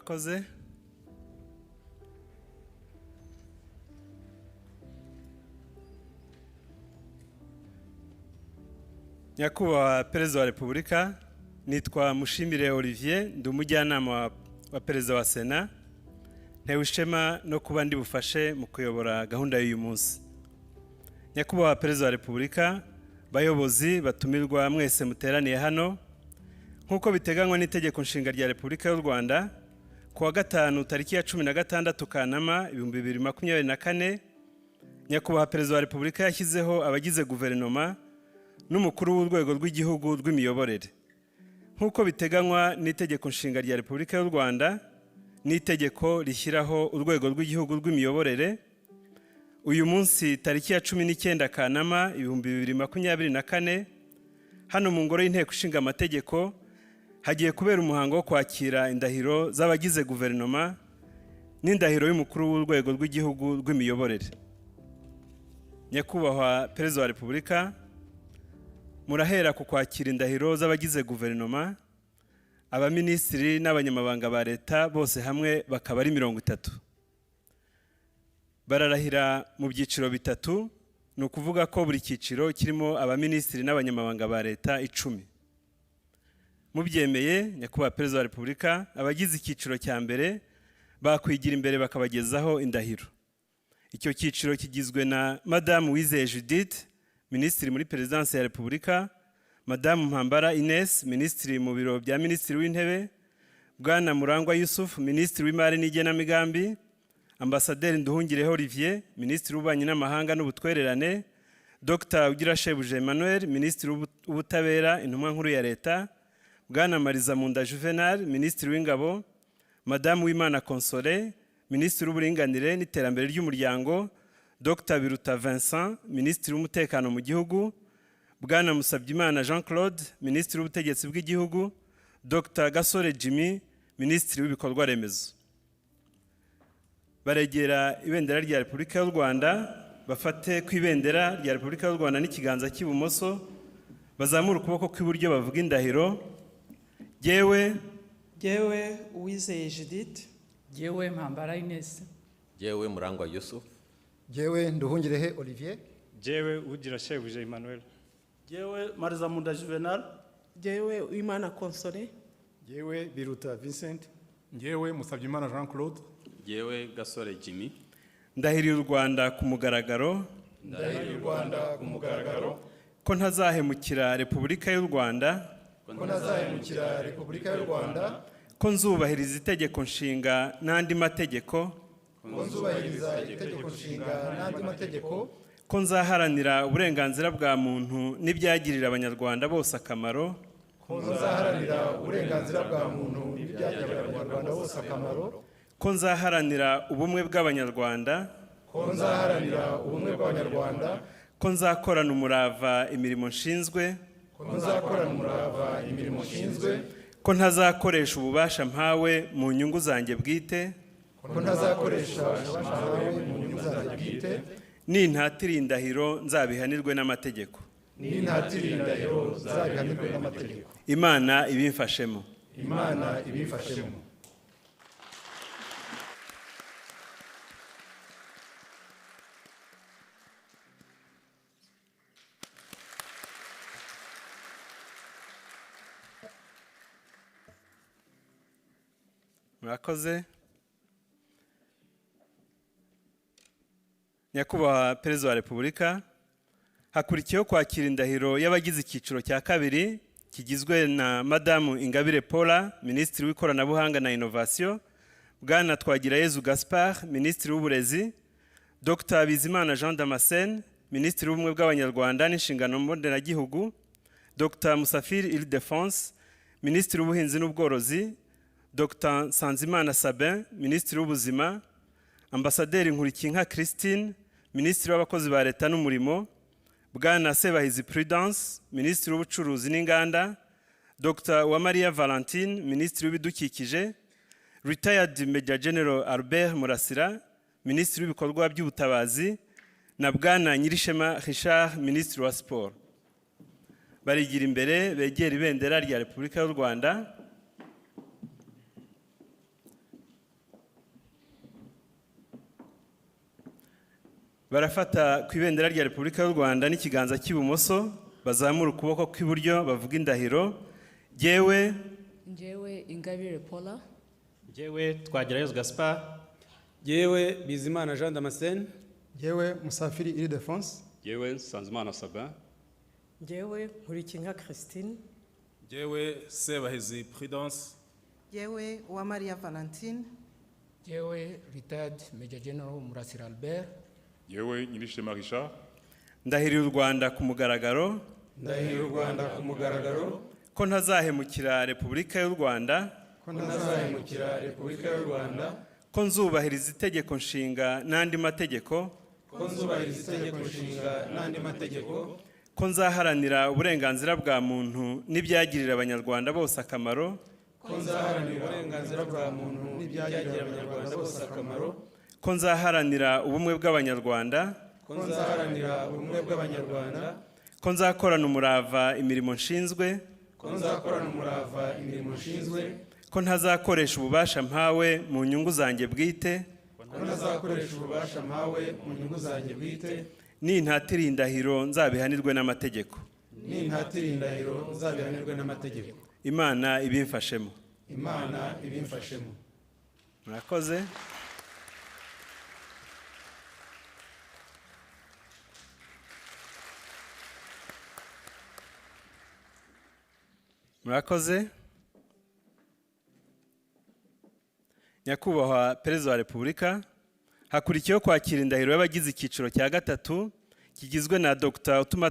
Murakoze. Nyakubahwa Perezida wa Repubulika, nitwa Mushimire Olivier, ndi umujyanama wa Perezida wa Sena, ntewe ishema no kuba ndi bufashe mu kuyobora gahunda y'uyu munsi. Nyakubahwa Perezida wa Repubulika, bayobozi batumirwa mwese muteraniye hano, nk'uko biteganywa n'itegeko nshinga rya Repubulika y'u Rwanda, kuwa gatanu tariki ya 16 Kanama 2024, Nyakubahwa Perezida wa Repubulika yashyizeho abagize guverinoma n'umukuru w'urwego rw'igihugu rw'imiyoborere. Nk'uko biteganywa n'itegeko nshinga rya Repubulika y'u Rwanda n'itegeko rishyiraho urwego rw'igihugu rw'imiyoborere, uyu munsi tariki ya 19 Kanama 2024, hano mu ngoro y'inteko ishinga amategeko hagiye kubera umuhango wo kwakira indahiro z'abagize guverinoma n'indahiro y'umukuru w'urwego rw'igihugu rw'imiyoborere. Nyakubahwa Perezida wa Repubulika, murahera ku kwakira indahiro z'abagize guverinoma, abaminisitiri n'abanyamabanga ba leta bose hamwe bakaba ari 30. Bararahira mu byiciro bitatu, ni ukuvuga ko buri cyiciro kirimo abaminisitiri n'abanyamabanga ba leta 10. Mubyemeye, Nyakubahwa Perezida wa Repubulika, abagize icyiciro cya mbere bakwigira imbere bakabagezaho indahiro. Icyo cyiciro kigizwe na Madame Uwizeye Judith, Minisitiri muri Perezidansi ya Repubulika, Madame Mpambara Ines, Minisitiri mu biro bya Minisitiri w'Intebe, Bwana Murangwa Yusuf, Minisitiri w'Imari n'Igenamigambi, Ambasaderi Nduhungirehe Olivier, Minisitiri w'Ububanyi n'Amahanga n'Ubutwererane, Dr. Ugirashebuje Emmanuel, Minisitiri w'Ubutabera, Intumwa Nkuru ya Leta, Bwana Mariza Munda Juvenal, Minisitiri w'Ingabo, Madame Uwimana Console, Minisitiri w'Uburinganire n'Iterambere ry'Umuryango, Dr. Biruta Vincent, Minisitiri w'Umutekano mu Gihugu, Bwana Musabyimana Jean Claude, Minisitiri w'Ubutegetsi bw'Igihugu, Dr. Gasore Jimmy, Minisitiri w'Ibikorwa Remezo. Baregera ibendera rya Repubulika y'u Rwanda, bafate ku ibendera rya Repubulika y'u Rwanda n'ikiganza cy'ibumoso, bazamura ukuboko kw'iburyo bavuga indahiro. Jewe Uwizeye Judith, Jewe Mpambara Ines, Jewe Murangwa Yusuf, Jewe Nduhungirehe Olivier, Jewe Ugirashebuje Emmanuel, Jewe Mariza Munda Juvenal, Jewe Uwimana Console, Jewe Biruta Vincent, Jewe Musabyimana Jean Claude, Jewe Gasore Jimmy. Ndahiriye u Rwanda ku mugaragaro, ko ntazahemukira Repubulika y'u Rwanda, ko nzubahiriza itegeko nshinga n'andi mategeko, ko nzaharanira uburenganzira bwa muntu n'ibyagirira abanyarwanda bose akamaro, ko nzaharanira ubumwe bw'abanyarwanda, ko nzakorana umurava imirimo nshinzwe, ko ntazakoresha ububasha mpawe mu nyungu zanjye bwite, nintatira indahiro nzabihanirwe n'amategeko. Imana ibimfashemo. Murakoze. Nyakubahwa Perezida wa Repubulika, hakurikiyeho kwakira indahiro y'abagize icyiciro cya kabiri kigizwe na Madame Ingabire Paula, Minisitiri w'Ikoranabuhanga na Innovation, Bwana Twagirayezu Gaspard, Minisitiri w'Uburezi, Dr. Bizimana Jean Damascene, Minisitiri w'Ubumwe bw'Abanyarwanda n'Inshingano Mboneragihugu, Dr. Musafiri Ildefonse, Minisitiri w'Ubuhinzi n'Ubworozi, Dr. Nsanzimana Sabin, Minisitiri w'Ubuzima, Ambasaderi Nkurikinka Christine, Minisitiri w'Abakozi ba Leta n'Umurimo, Bwana Sebahizi Prudence, Minisitiri w'Ubucuruzi n'Inganda, Dr. Uwamariya Valentine, Minisitiri w'Ibidukikije, Retired Major General Albert Murasira, Minisitiri w'Ibikorwa by'Ubutabazi, na Bwana Nyirishema Richard, Minisitiri wa Sport. Barigira imbere begera ibendera rya Repubulika y'u Rwanda. barafata ku ibendera rya Repubulika y'u Rwanda n'ikiganza cy'ibumoso, bazamura ukuboko kw'iburyo bavuga indahiro. Jyewe Ingabire Paula. Jyewe Twagirayezu Gaspard. Jyewe Bizimana Jean Damascene. Jyewe Musafiri Ildefonse. Jyewe Nsanzimana Sabin. Jyewe Nkurikinka Christine. Jyewe Sebahizi Prudence. Jyewe Uwamariya Valentine. Jyewe Retired Major General Murasira Albert. Jyewe Nyirishema Richard. ndahiriye u Rwanda ku mugaragaro. Ndahiriye u Rwanda ku mugaragaro. Ko ntazahemukira Repubulika y'u Rwanda. Ko ntazahemukira Repubulika y'u Rwanda. Ko nzubahiriza itegeko nshinga n'andi mategeko. Ko nzubahiriza itegeko nshinga n'andi mategeko. Ko nzaharanira uburenganzira bwa muntu n'ibyagirira abanyarwanda bose akamaro. Ko nzaharanira uburenganzira bwa muntu n'ibyagirira abanyarwanda bose akamaro. Ko nzaharanira ubumwe bw'abanyarwanda. Ko nzaharanira ubumwe bw'abanyarwanda. Ko nzakorana umurava imirimo nshinzwe. Ko nzakorana umurava imirimo nshinzwe. Ko ntazakoresha ububasha mpawe mu nyungu zanjye bwite. Ko ntazakoresha ububasha mpawe mu nyungu zanjye bwite. Nintatira indahiro nzabihanirwe n'amategeko. Nintatira indahiro nzabihanirwe n'amategeko. Imana ibimfashemo. Imana ibimfashemo. Murakoze. Murakoze. Nyakubahwa Perezida wa Repubulika, hakurikiyeho kwakira indahiro y'abagize icyiciro cya gatatu kigizwe na Dr. Utuma